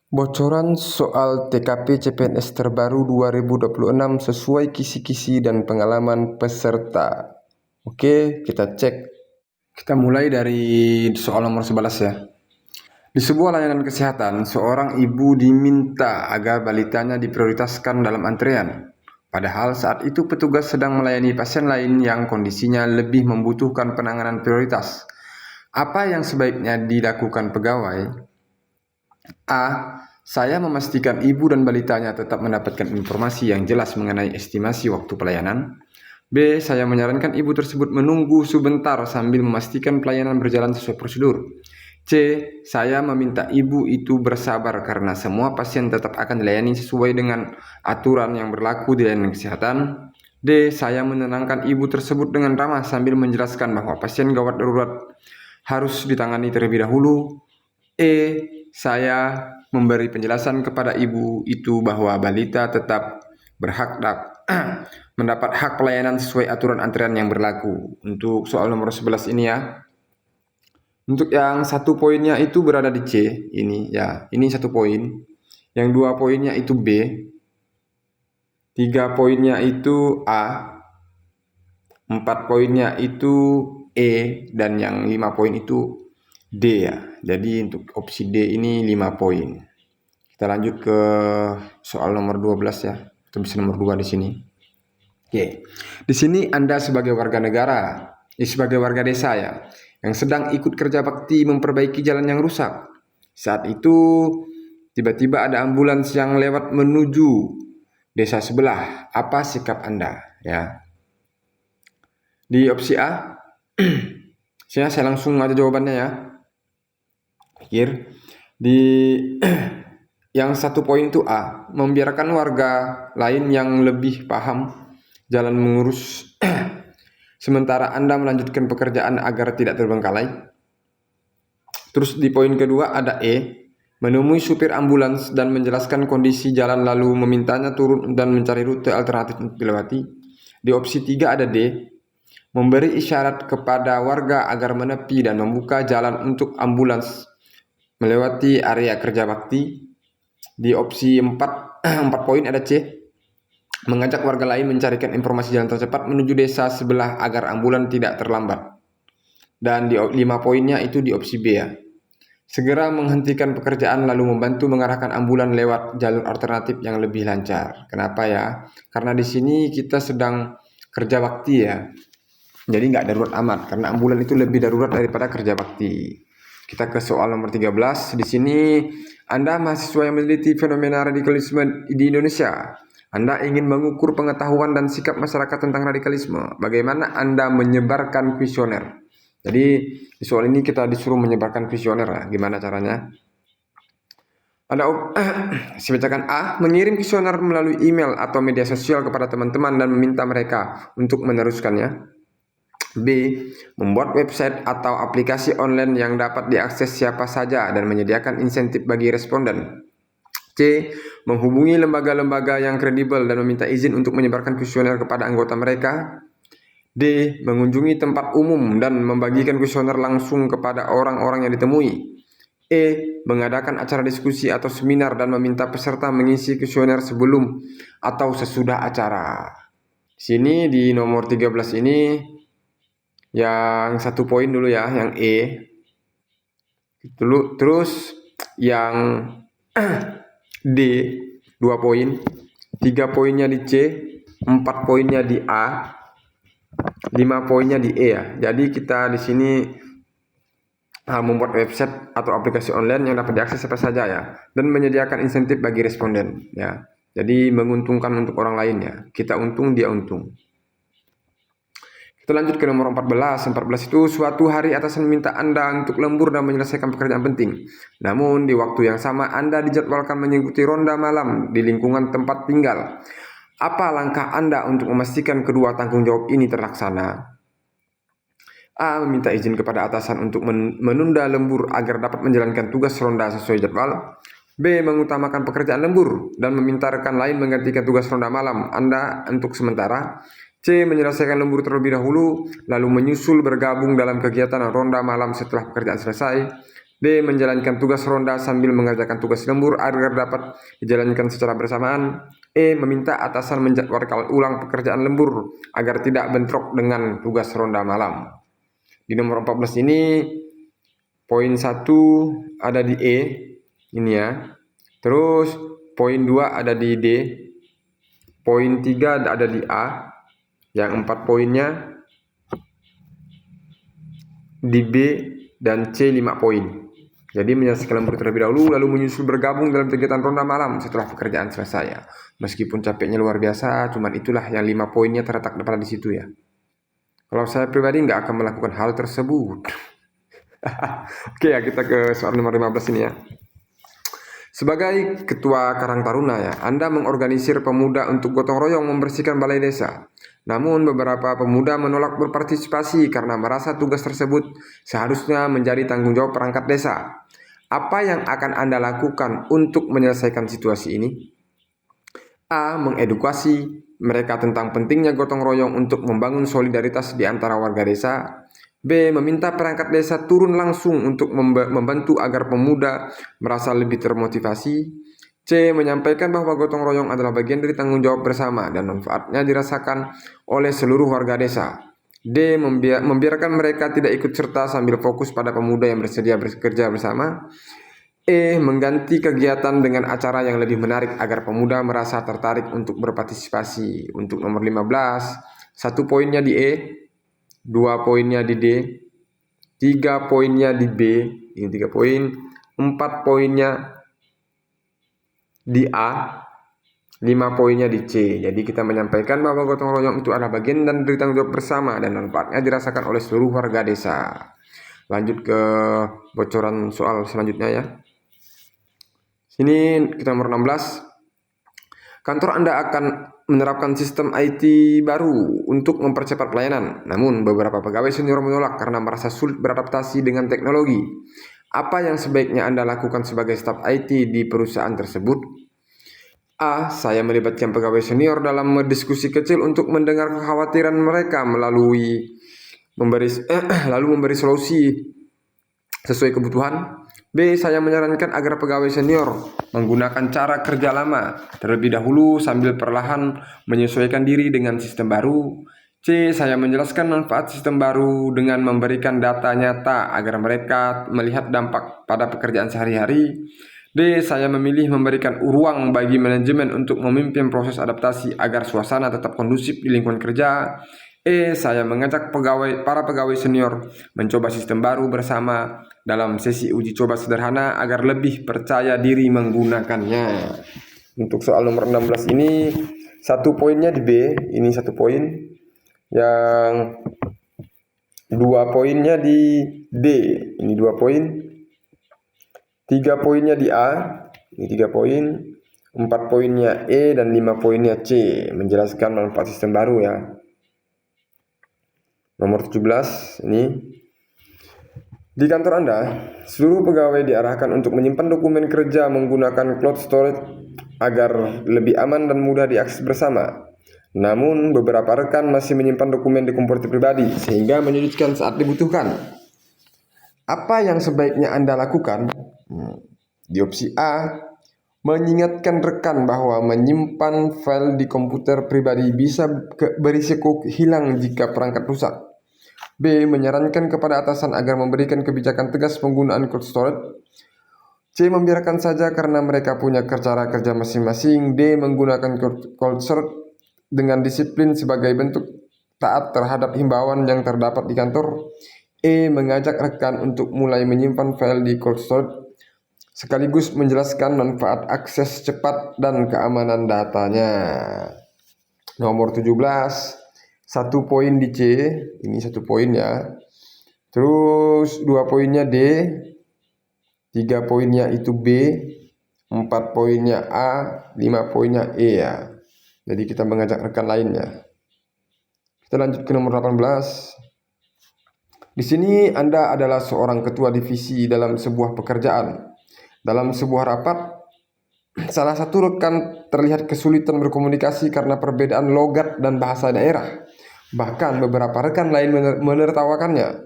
Bocoran soal TKP CPNS terbaru 2026 sesuai kisi-kisi dan pengalaman peserta. Oke, kita cek. Kita mulai dari soal nomor 11 ya. Di sebuah layanan kesehatan, seorang ibu diminta agar balitanya diprioritaskan dalam antrean. Padahal saat itu petugas sedang melayani pasien lain yang kondisinya lebih membutuhkan penanganan prioritas. Apa yang sebaiknya dilakukan pegawai? A. Saya memastikan ibu dan balitanya tetap mendapatkan informasi yang jelas mengenai estimasi waktu pelayanan. B. Saya menyarankan ibu tersebut menunggu sebentar sambil memastikan pelayanan berjalan sesuai prosedur. C. Saya meminta ibu itu bersabar karena semua pasien tetap akan dilayani sesuai dengan aturan yang berlaku di layanan kesehatan. D. Saya menenangkan ibu tersebut dengan ramah sambil menjelaskan bahwa pasien gawat darurat harus ditangani terlebih dahulu. E. Saya memberi penjelasan kepada ibu itu bahwa balita tetap berhak mendapat hak pelayanan sesuai aturan antrean yang berlaku. Untuk soal nomor 11 ini ya. Untuk yang 1 poinnya itu berada di C, ini ya, ini 1 poin. Yang 2 poinnya itu B. 3 poinnya itu A. 4 poinnya itu E, dan yang 5 poin itu D ya. Jadi untuk opsi D ini 5 poin. Kita lanjut ke soal nomor 12 ya. Atau bisa nomor 2 di sini. Oke. Di sini Anda sebagai warga negara, sebagai warga desa ya, yang sedang ikut kerja bakti memperbaiki jalan yang rusak. Saat itu tiba-tiba ada ambulans yang lewat menuju desa sebelah. Apa sikap Anda ya? Di opsi A, saya langsung aja jawabannya ya. Pikir di yang 1 poin itu A, membiarkan warga lain yang lebih paham jalan mengurus sementara Anda melanjutkan pekerjaan agar tidak terbengkalai. Terus di poin kedua ada E, menemui supir ambulans dan menjelaskan kondisi jalan lalu memintanya turun dan mencari rute alternatif untuk dilewati. Di opsi 3 ada D, memberi isyarat kepada warga agar menepi dan membuka jalan untuk ambulans melewati area kerja bakti. Di opsi 4 poin ada C, mengajak warga lain mencarikan informasi jalan tercepat menuju desa sebelah agar ambulan tidak terlambat. Dan di 5 poinnya itu di opsi B ya, segera menghentikan pekerjaan lalu membantu mengarahkan ambulan lewat jalur alternatif yang lebih lancar. Kenapa ya? Karena di sini kita sedang kerja bakti ya. Jadi nggak darurat amat, karena ambulan itu lebih darurat daripada kerja bakti. Kita ke soal nomor 13. Di sini Anda mahasiswa yang meneliti fenomena radikalisme di Indonesia. Anda ingin mengukur pengetahuan dan sikap masyarakat tentang radikalisme. Bagaimana Anda menyebarkan kuesioner? Jadi di soal ini kita disuruh menyebarkan kuesioner ya. Gimana caranya? Saya bacakan A, mengirim kuesioner melalui email atau media sosial kepada teman-teman dan meminta mereka untuk meneruskannya. B, membuat website atau aplikasi online yang dapat diakses siapa saja dan menyediakan insentif bagi responden. C, menghubungi lembaga-lembaga yang kredibel dan meminta izin untuk menyebarkan kuesioner kepada anggota mereka. D, mengunjungi tempat umum dan membagikan kuesioner langsung kepada orang-orang yang ditemui. E, mengadakan acara diskusi atau seminar dan meminta peserta mengisi kuesioner sebelum atau sesudah acara. Sini di nomor 13 ini yang 1 poin dulu ya, yang E. Terus yang D 2 poin, 3 poinnya di C, 4 poinnya di A, 5 poinnya di E ya. Jadi kita di sini membuat website atau aplikasi online yang dapat diakses siapa saja ya, dan menyediakan insentif bagi responden ya. Jadi menguntungkan untuk orang lain ya. Kita untung, dia untung. Kita lanjut ke nomor 14. 14 itu suatu hari atasan meminta Anda untuk lembur dan menyelesaikan pekerjaan penting. Namun di waktu yang sama Anda dijadwalkan mengikuti ronda malam di lingkungan tempat tinggal. Apa langkah Anda untuk memastikan kedua tanggung jawab ini terlaksana? A, meminta izin kepada atasan untuk menunda lembur agar dapat menjalankan tugas ronda sesuai jadwal. B, mengutamakan pekerjaan lembur dan meminta rekan lain menggantikan tugas ronda malam Anda untuk sementara. C, menyelesaikan lembur terlebih dahulu, lalu menyusul bergabung dalam kegiatan ronda malam setelah pekerjaan selesai. D. Menjalankan tugas ronda sambil mengerjakan tugas lembur agar dapat dijalankan secara bersamaan. E. Meminta atasan menjadwalkan ulang pekerjaan lembur agar tidak bentrok dengan tugas ronda malam. Di nomor 14 ini poin 1 ada di E, ini ya. Terus poin 2 ada di D. Poin 3 ada di A. Yang 4 poinnya di B dan C 5 poin. Jadi menyelesaikan lembur terlebih dahulu, lalu menyusul bergabung dalam kegiatan ronda malam setelah pekerjaan selesai ya. Meskipun capeknya luar biasa, cuman itulah yang 5 poinnya terletak pada di situ ya. Kalau saya pribadi nggak akan melakukan hal tersebut. Oke ya, kita ke soal nomor 15 ini ya. Sebagai Ketua Karang Taruna ya, Anda mengorganisir pemuda untuk gotong royong membersihkan balai desa. Namun beberapa pemuda menolak berpartisipasi karena merasa tugas tersebut seharusnya menjadi tanggung jawab perangkat desa. Apa yang akan Anda lakukan untuk menyelesaikan situasi ini? A. Mengedukasi mereka tentang pentingnya gotong royong untuk membangun solidaritas di antara warga desa. B. Meminta perangkat desa turun langsung untuk membantu agar pemuda merasa lebih termotivasi. C. Menyampaikan bahwa gotong royong adalah bagian dari tanggung jawab bersama dan manfaatnya dirasakan oleh seluruh warga desa. D. Membiarkan mereka tidak ikut serta sambil fokus pada pemuda yang bersedia bekerja bersama. E. Mengganti kegiatan dengan acara yang lebih menarik agar pemuda merasa tertarik untuk berpartisipasi. Untuk nomor 15, 1 poinnya di E, 2 poinnya di D, 3 poinnya di B, ini 3 poin, 4 poinnya di A, 5 poinnya di C. Jadi kita menyampaikan bahwa gotong royong itu adalah bagian dari tanggung jawab bersama dan manfaatnya dirasakan oleh seluruh warga desa. Lanjut ke bocoran soal selanjutnya ya. Sini kita nomor 16. Kantor Anda akan menerapkan sistem IT baru untuk mempercepat pelayanan. Namun beberapa pegawai senior menolak karena merasa sulit beradaptasi dengan teknologi. Apa yang sebaiknya Anda lakukan sebagai staf IT di perusahaan tersebut? A. Saya melibatkan pegawai senior dalam diskusi kecil untuk mendengar kekhawatiran mereka lalu memberi solusi sesuai kebutuhan. B. Saya menyarankan agar pegawai senior menggunakan cara kerja lama terlebih dahulu sambil perlahan menyesuaikan diri dengan sistem baru. C. Saya menjelaskan manfaat sistem baru dengan memberikan data nyata agar mereka melihat dampak pada pekerjaan sehari-hari. D. Saya memilih memberikan ruang bagi manajemen untuk memimpin proses adaptasi agar suasana tetap kondusif di lingkungan kerja. E. Saya mengajak para pegawai senior mencoba sistem baru bersama dalam sesi uji coba sederhana agar lebih percaya diri menggunakannya. Untuk soal nomor 16 ini 1 poinnya di B, ini 1 poin. Yang 2 poinnya di D, ini 2 poin. 3 poinnya di A, ini 3 poin. 4 poinnya E dan 5 poinnya C, menjelaskan manfaat sistem baru ya. Nomor 17 ini. Di kantor Anda, seluruh pegawai diarahkan untuk menyimpan dokumen kerja menggunakan cloud storage agar lebih aman dan mudah diakses bersama. Namun, beberapa rekan masih menyimpan dokumen di komputer pribadi sehingga menyulitkan saat dibutuhkan. Apa yang sebaiknya Anda lakukan? Di opsi A, mengingatkan rekan bahwa menyimpan file di komputer pribadi bisa berisiko hilang jika perangkat rusak. B. Menyarankan kepada atasan agar memberikan kebijakan tegas penggunaan cold storage. C. Membiarkan saja karena mereka punya cara kerja masing-masing. D. Menggunakan cold storage dengan disiplin sebagai bentuk taat terhadap himbauan yang terdapat di kantor. E. Mengajak rekan untuk mulai menyimpan file di cold storage sekaligus menjelaskan manfaat akses cepat dan keamanan datanya. Nomor 17. 1 poin di C, ini 1 poin ya. Terus 2 poinnya D, 3 poinnya itu B, 4 poinnya A, 5 poinnya E ya. Jadi kita mengajak rekan lainnya. Kita lanjut ke nomor 18. Di sini Anda adalah seorang ketua divisi dalam sebuah pekerjaan. Dalam sebuah rapat, salah satu rekan terlihat kesulitan berkomunikasi karena perbedaan logat dan bahasa daerah. Bahkan beberapa rekan lain menertawakannya.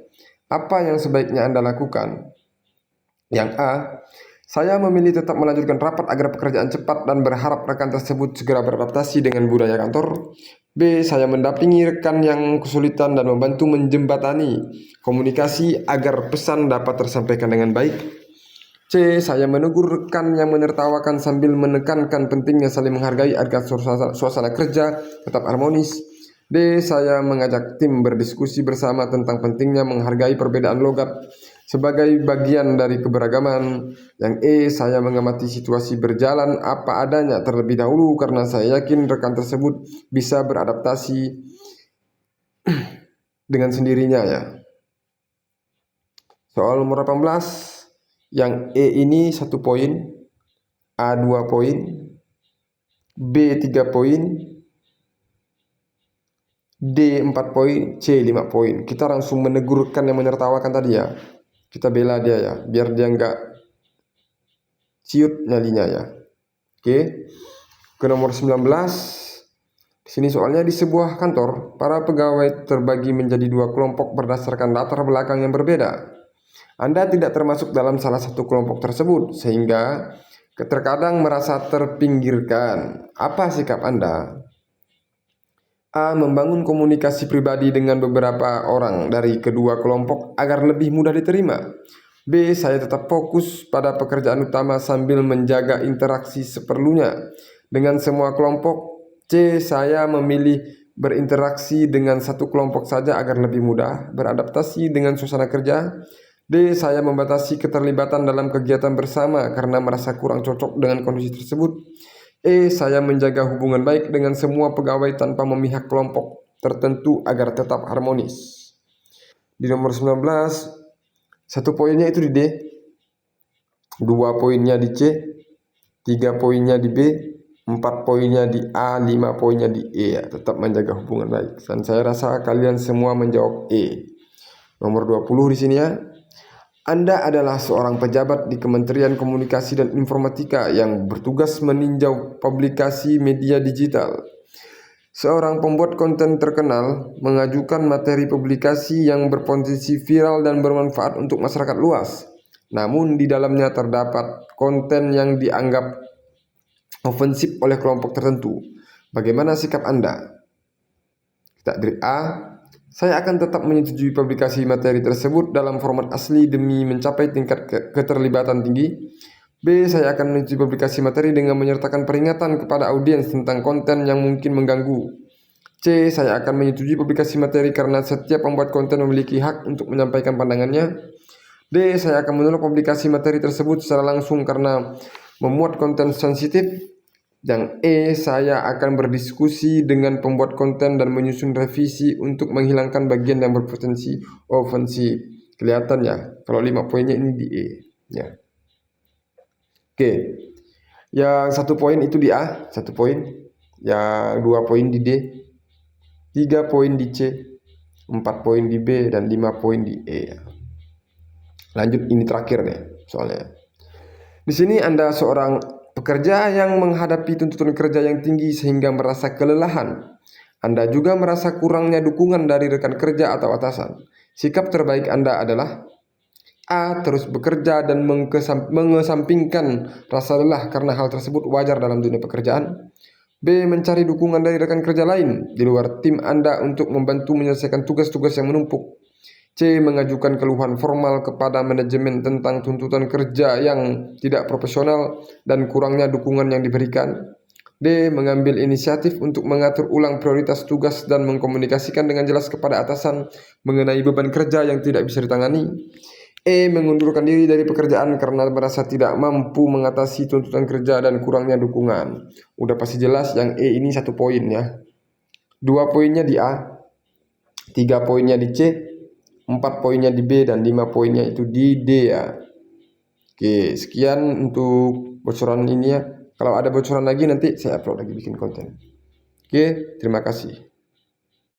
Apa yang sebaiknya Anda lakukan? Yang A, saya memilih tetap melanjutkan rapat agar pekerjaan cepat dan berharap rekan tersebut segera beradaptasi dengan budaya kantor. B, saya mendampingi rekan yang kesulitan dan membantu menjembatani komunikasi agar pesan dapat tersampaikan dengan baik. C, saya menegur rekan yang menertawakan sambil menekankan pentingnya saling menghargai agar suasana kerja tetap harmonis. D, saya mengajak tim berdiskusi bersama tentang pentingnya menghargai perbedaan logat sebagai bagian dari keberagaman. Yang E, saya mengamati situasi berjalan apa adanya terlebih dahulu karena saya yakin rekan tersebut bisa beradaptasi dengan sendirinya ya. Soal nomor 18. Yang E ini 1 poin, A 2 poin, B 3 poin, D 4 poin, C 5 poin. Kita langsung menegurkan yang menertawakan tadi ya. Kita bela dia ya, biar dia nggak ciut nyalinya ya. Oke. Ke nomor 19. Di sini soalnya di sebuah kantor, para pegawai terbagi menjadi 2 kelompok berdasarkan latar belakang yang berbeda. Anda tidak termasuk dalam salah satu kelompok tersebut, sehingga terkadang merasa terpinggirkan. Apa sikap Anda? A, membangun komunikasi pribadi dengan beberapa orang dari kedua kelompok agar lebih mudah diterima. B, saya tetap fokus pada pekerjaan utama sambil menjaga interaksi seperlunya dengan semua kelompok. C, saya memilih berinteraksi dengan satu kelompok saja agar lebih mudah beradaptasi dengan suasana kerja. D, saya membatasi keterlibatan dalam kegiatan bersama karena merasa kurang cocok dengan kondisi tersebut. E, saya menjaga hubungan baik dengan semua pegawai tanpa memihak kelompok tertentu agar tetap harmonis. Di nomor 19, 1 poinnya itu di D, 2 poinnya di C, 3 poinnya di B, 4 poinnya di A, 5 poinnya di E ya. Tetap menjaga hubungan baik. Dan saya rasa kalian semua menjawab E. Nomor 20 di sini ya. Anda adalah seorang pejabat di Kementerian Komunikasi dan Informatika yang bertugas meninjau publikasi media digital. Seorang pembuat konten terkenal mengajukan materi publikasi yang berpotensi viral dan bermanfaat untuk masyarakat luas. Namun di dalamnya terdapat konten yang dianggap ofensif oleh kelompok tertentu. Bagaimana sikap Anda? Kita dari A. Saya akan tetap menyetujui publikasi materi tersebut dalam format asli demi mencapai tingkat keterlibatan tinggi. B, saya akan menyetujui publikasi materi dengan menyertakan peringatan kepada audiens tentang konten yang mungkin mengganggu. C, saya akan menyetujui publikasi materi karena setiap pembuat konten memiliki hak untuk menyampaikan pandangannya. D, saya akan menolak publikasi materi tersebut secara langsung karena memuat konten sensitif. Yang E, saya akan berdiskusi dengan pembuat konten dan menyusun revisi untuk menghilangkan bagian yang berpotensi ofensif. Kelihatan ya, kalau 5 poinnya ini di E ya. Oke. Yang 1 poin itu di A, 1 poin. Yang 2 poin di D, 3 poin di C, 4 poin di B, dan 5 poin di E ya. Lanjut, ini terakhir nih soalnya. Di sini Anda seorang pekerja yang menghadapi tuntutan kerja yang tinggi sehingga merasa kelelahan. Anda juga merasa kurangnya dukungan dari rekan kerja atau atasan. Sikap terbaik Anda adalah A, terus bekerja dan mengesampingkan rasa lelah karena hal tersebut wajar dalam dunia pekerjaan. B, mencari dukungan dari rekan kerja lain di luar tim Anda untuk membantu menyelesaikan tugas-tugas yang menumpuk. C, mengajukan keluhan formal kepada manajemen tentang tuntutan kerja yang tidak profesional dan kurangnya dukungan yang diberikan. D, mengambil inisiatif untuk mengatur ulang prioritas tugas dan mengkomunikasikan dengan jelas kepada atasan mengenai beban kerja yang tidak bisa ditangani. E, mengundurkan diri dari pekerjaan karena merasa tidak mampu mengatasi tuntutan kerja dan kurangnya dukungan. Udah pasti jelas yang E ini 1 poin ya. 2 poinnya di A, 3 poinnya di C, 4 poinnya di B, dan 5 poinnya itu di D ya. Oke, sekian untuk bocoran ini ya. Kalau ada bocoran lagi nanti saya upload lagi bikin konten. Oke, terima kasih.